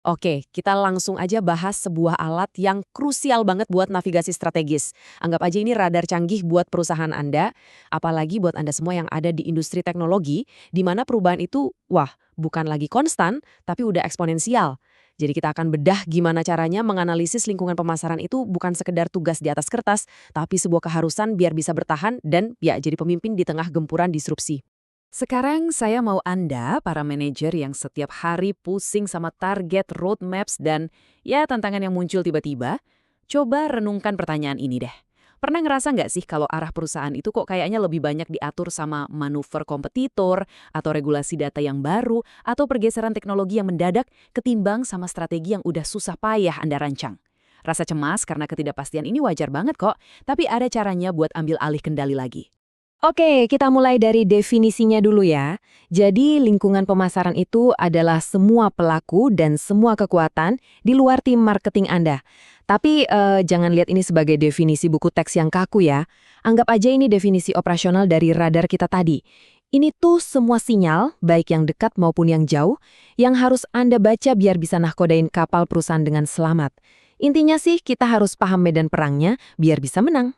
Oke, kita langsung aja bahas sebuah alat yang krusial banget buat navigasi strategis. Anggap aja ini radar canggih buat perusahaan Anda, apalagi buat Anda semua yang ada di industri teknologi, di mana perubahan itu, wah, bukan lagi konstan, tapi udah eksponensial. Jadi kita akan bedah gimana caranya menganalisis lingkungan pemasaran itu bukan sekedar tugas di atas kertas, tapi sebuah keharusan biar bisa bertahan dan ya jadi pemimpin di tengah gempuran disrupsi. Sekarang saya mau Anda, para manajer yang setiap hari pusing sama target, roadmaps, dan ya tantangan yang muncul tiba-tiba, coba renungkan pertanyaan ini deh. Pernah ngerasa nggak sih kalau arah perusahaan itu kok kayaknya lebih banyak diatur sama manuver kompetitor, atau regulasi data yang baru, atau pergeseran teknologi yang mendadak ketimbang sama strategi yang udah susah payah Anda rancang? Rasa cemas karena ketidakpastian ini wajar banget kok, tapi ada caranya buat ambil alih kendali lagi. Oke, kita mulai dari definisinya dulu ya. Jadi, lingkungan pemasaran itu adalah semua pelaku dan semua kekuatan di luar tim marketing Anda. Tapi jangan lihat ini sebagai definisi buku teks yang kaku ya. Anggap aja ini definisi operasional dari radar kita tadi. Ini tuh semua sinyal, baik yang dekat maupun yang jauh, yang harus Anda baca biar bisa nahkodain kapal perusahaan dengan selamat. Intinya sih kita harus paham medan perangnya biar bisa menang.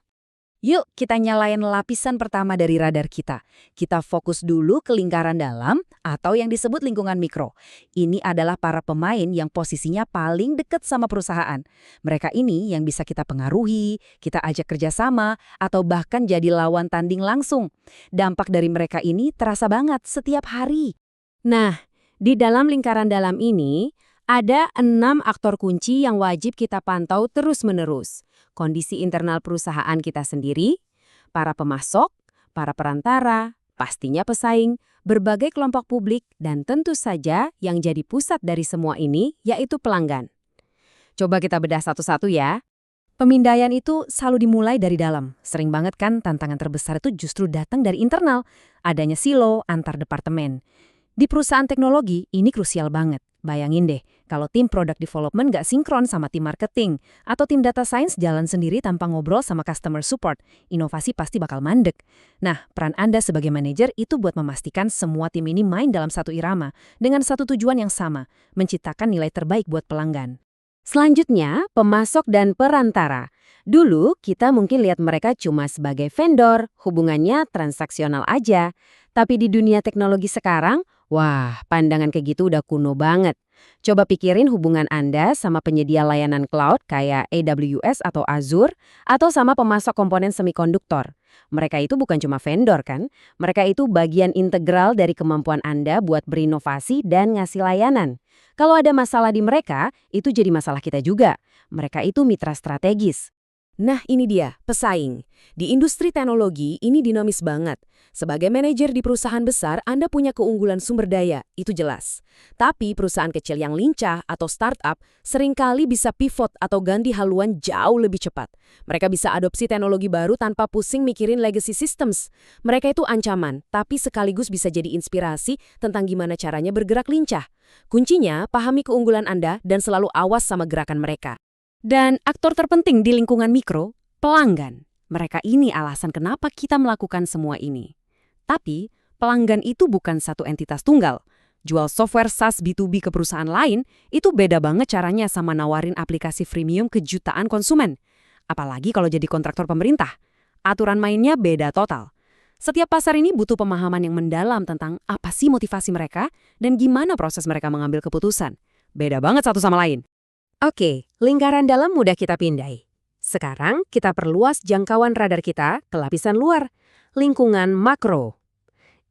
Yuk, kita nyalain lapisan pertama dari radar kita. Kita fokus dulu ke lingkaran dalam atau yang disebut lingkungan mikro. Ini adalah para pemain yang posisinya paling dekat sama perusahaan. Mereka ini yang bisa kita pengaruhi, kita ajak kerjasama, atau bahkan jadi lawan tanding langsung. Dampak dari mereka ini terasa banget setiap hari. Nah, di dalam lingkaran dalam ini, ada 6 aktor kunci yang wajib kita pantau terus-menerus. Kondisi internal perusahaan kita sendiri, para pemasok, para perantara, pastinya pesaing, berbagai kelompok publik, dan tentu saja yang jadi pusat dari semua ini yaitu pelanggan. Coba kita bedah satu-satu ya. Pemindaian itu selalu dimulai dari dalam. Sering banget kan tantangan terbesar itu justru datang dari internal, adanya silo antar departemen. Di perusahaan teknologi, ini krusial banget. Bayangin deh, kalau tim product development nggak sinkron sama tim marketing, atau tim data science jalan sendiri tanpa ngobrol sama customer support, inovasi pasti bakal mandek. Nah, peran Anda sebagai manajer itu buat memastikan semua tim ini main dalam satu irama, dengan satu tujuan yang sama, menciptakan nilai terbaik buat pelanggan. Selanjutnya, pemasok dan perantara. Dulu, kita mungkin lihat mereka cuma sebagai vendor, hubungannya transaksional aja. Tapi di dunia teknologi sekarang, wah, pandangan kayak gitu udah kuno banget. Coba pikirin hubungan Anda sama penyedia layanan cloud kayak AWS atau Azure, atau sama pemasok komponen semikonduktor. Mereka itu bukan cuma vendor kan? Mereka itu bagian integral dari kemampuan Anda buat berinovasi dan ngasih layanan. Kalau ada masalah di mereka, itu jadi masalah kita juga. Mereka itu mitra strategis. Nah, ini dia, pesaing. Di industri teknologi, ini dinamis banget. Sebagai manajer di perusahaan besar, Anda punya keunggulan sumber daya, itu jelas. Tapi perusahaan kecil yang lincah atau startup seringkali bisa pivot atau ganti haluan jauh lebih cepat. Mereka bisa adopsi teknologi baru tanpa pusing mikirin legacy systems. Mereka itu ancaman, tapi sekaligus bisa jadi inspirasi tentang gimana caranya bergerak lincah. Kuncinya, pahami keunggulan Anda dan selalu awas sama gerakan mereka. Dan aktor terpenting di lingkungan mikro, pelanggan. Mereka ini alasan kenapa kita melakukan semua ini. Tapi, pelanggan itu bukan satu entitas tunggal. Jual software SaaS B2B ke perusahaan lain, itu beda banget caranya sama nawarin aplikasi freemium ke jutaan konsumen. Apalagi kalau jadi kontraktor pemerintah. Aturan mainnya beda total. Setiap pasar ini butuh pemahaman yang mendalam tentang apa sih motivasi mereka dan gimana proses mereka mengambil keputusan. Beda banget satu sama lain. Oke, lingkaran dalam mudah kita pindai. Sekarang kita perluas jangkauan radar kita ke lapisan luar, lingkungan makro.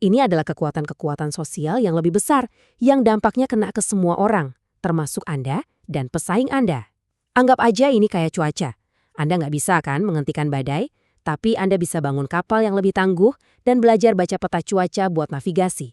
Ini adalah kekuatan-kekuatan sosial yang lebih besar, yang dampaknya kena ke semua orang, termasuk Anda dan pesaing Anda. Anggap aja ini kayak cuaca. Anda nggak bisa kan menghentikan badai, tapi Anda bisa bangun kapal yang lebih tangguh dan belajar baca peta cuaca buat navigasi.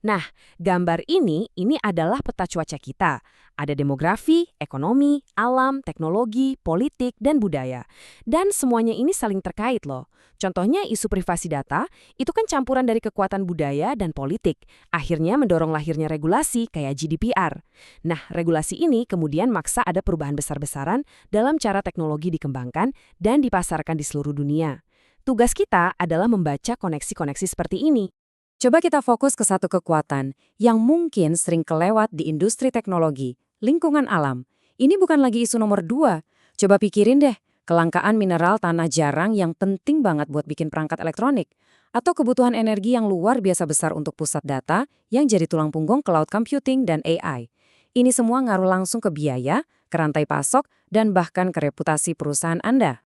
Nah, gambar ini adalah peta cuaca kita. Ada demografi, ekonomi, alam, teknologi, politik, dan budaya. Dan semuanya ini saling terkait loh. Contohnya isu privasi data, itu kan campuran dari kekuatan budaya dan politik. Akhirnya mendorong lahirnya regulasi kayak GDPR. Nah, regulasi ini kemudian maksa ada perubahan besar-besaran dalam cara teknologi dikembangkan dan dipasarkan di seluruh dunia. Tugas kita adalah membaca koneksi-koneksi seperti ini. Coba kita fokus ke satu kekuatan yang mungkin sering kelewat di industri teknologi, lingkungan alam. Ini bukan lagi isu nomor 2. Coba pikirin deh, kelangkaan mineral tanah jarang yang penting banget buat bikin perangkat elektronik. Atau kebutuhan energi yang luar biasa besar untuk pusat data yang jadi tulang punggung cloud computing dan AI. Ini semua ngaruh langsung ke biaya, ke rantai pasok, dan bahkan ke reputasi perusahaan Anda.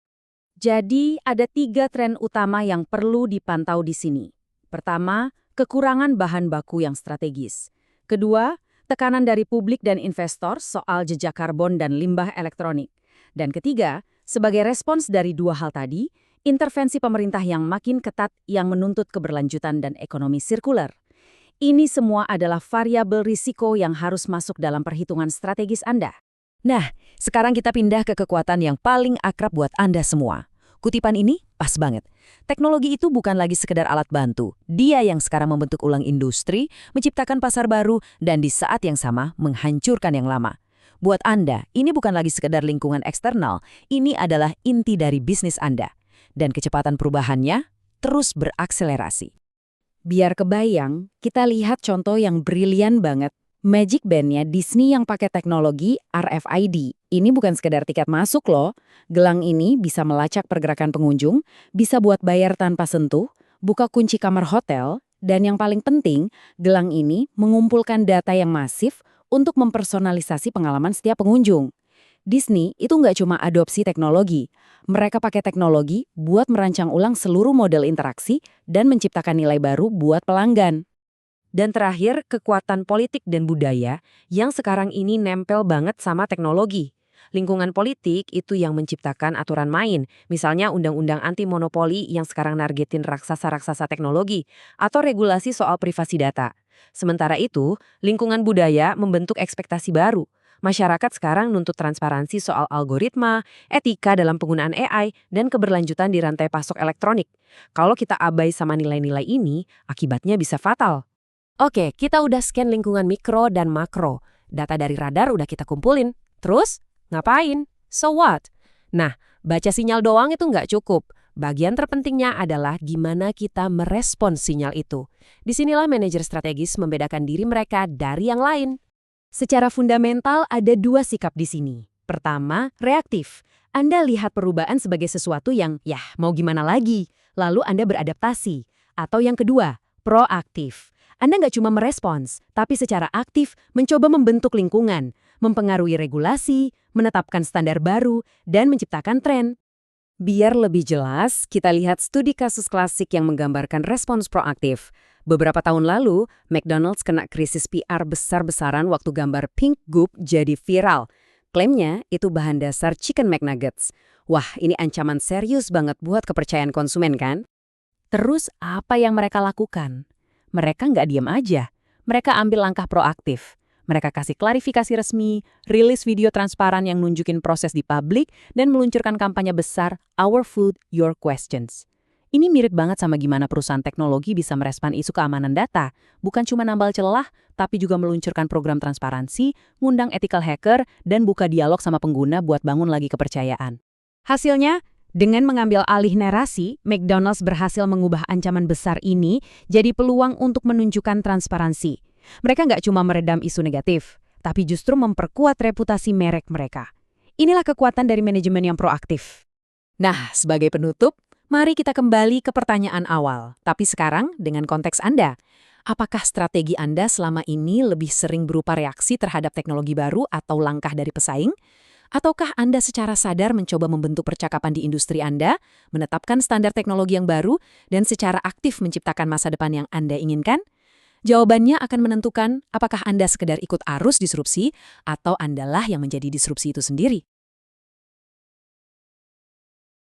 Jadi, ada 3 tren utama yang perlu dipantau di sini. Pertama, kekurangan bahan baku yang strategis. Kedua, tekanan dari publik dan investor soal jejak karbon dan limbah elektronik. Dan ketiga, sebagai respons dari 2 hal tadi, intervensi pemerintah yang makin ketat yang menuntut keberlanjutan dan ekonomi sirkuler. Ini semua adalah variabel risiko yang harus masuk dalam perhitungan strategis Anda. Nah, sekarang kita pindah ke kekuatan yang paling akrab buat Anda semua. Kutipan ini pas banget. Teknologi itu bukan lagi sekedar alat bantu. Dia yang sekarang membentuk ulang industri, menciptakan pasar baru, dan di saat yang sama menghancurkan yang lama. Buat Anda, ini bukan lagi sekedar lingkungan eksternal. Ini adalah inti dari bisnis Anda. Dan kecepatan perubahannya terus berakselerasi. Biar kebayang, kita lihat contoh yang brilian banget. Magic Band-nya Disney yang pakai teknologi RFID. Ini bukan sekedar tiket masuk loh. Gelang ini bisa melacak pergerakan pengunjung, bisa buat bayar tanpa sentuh, buka kunci kamar hotel, dan yang paling penting, gelang ini mengumpulkan data yang masif untuk mempersonalisasi pengalaman setiap pengunjung. Disney itu nggak cuma adopsi teknologi. Mereka pakai teknologi buat merancang ulang seluruh model interaksi dan menciptakan nilai baru buat pelanggan. Dan terakhir, kekuatan politik dan budaya yang sekarang ini nempel banget sama teknologi. Lingkungan politik itu yang menciptakan aturan main, misalnya undang-undang anti-monopoli yang sekarang nargetin raksasa-raksasa teknologi, atau regulasi soal privasi data. Sementara itu, lingkungan budaya membentuk ekspektasi baru. Masyarakat sekarang nuntut transparansi soal algoritma, etika dalam penggunaan AI, dan keberlanjutan di rantai pasok elektronik. Kalau kita abai sama nilai-nilai ini, akibatnya bisa fatal. Oke, kita udah scan lingkungan mikro dan makro. Data dari radar udah kita kumpulin. Terus, ngapain? So what? Nah, baca sinyal doang itu nggak cukup. Bagian terpentingnya adalah gimana kita merespons sinyal itu. Disinilah manajer strategis membedakan diri mereka dari yang lain. Secara fundamental ada 2 sikap di sini. Pertama, reaktif. Anda lihat perubahan sebagai sesuatu yang, mau gimana lagi? Lalu Anda beradaptasi. Atau yang kedua, proaktif. Anda nggak cuma merespons, tapi secara aktif mencoba membentuk lingkungan, mempengaruhi regulasi, menetapkan standar baru, dan menciptakan tren. Biar lebih jelas, kita lihat studi kasus klasik yang menggambarkan respons proaktif. Beberapa tahun lalu, McDonald's kena krisis PR besar-besaran waktu gambar Pink Goop jadi viral. Klaimnya itu bahan dasar Chicken McNuggets. Wah, ini ancaman serius banget buat kepercayaan konsumen kan? Terus apa yang mereka lakukan? Mereka nggak diam aja. Mereka ambil langkah proaktif. Mereka kasih klarifikasi resmi, rilis video transparan yang nunjukin proses di publik, dan meluncurkan kampanye besar Our Food, Your Questions. Ini mirip banget sama gimana perusahaan teknologi bisa merespon isu keamanan data. Bukan cuma nambal celah, tapi juga meluncurkan program transparansi, ngundang ethical hacker, dan buka dialog sama pengguna buat bangun lagi kepercayaan. Hasilnya, dengan mengambil alih narasi, McDonald's berhasil mengubah ancaman besar ini jadi peluang untuk menunjukkan transparansi. Mereka nggak cuma meredam isu negatif, tapi justru memperkuat reputasi merek mereka. Inilah kekuatan dari manajemen yang proaktif. Nah, sebagai penutup, mari kita kembali ke pertanyaan awal. Tapi sekarang dengan konteks Anda. Apakah strategi Anda selama ini lebih sering berupa reaksi terhadap teknologi baru atau langkah dari pesaing? Ataukah Anda secara sadar mencoba membentuk percakapan di industri Anda, menetapkan standar teknologi yang baru, dan secara aktif menciptakan masa depan yang Anda inginkan? Jawabannya akan menentukan apakah Anda sekedar ikut arus disrupsi, atau Andalah yang menjadi disrupsi itu sendiri.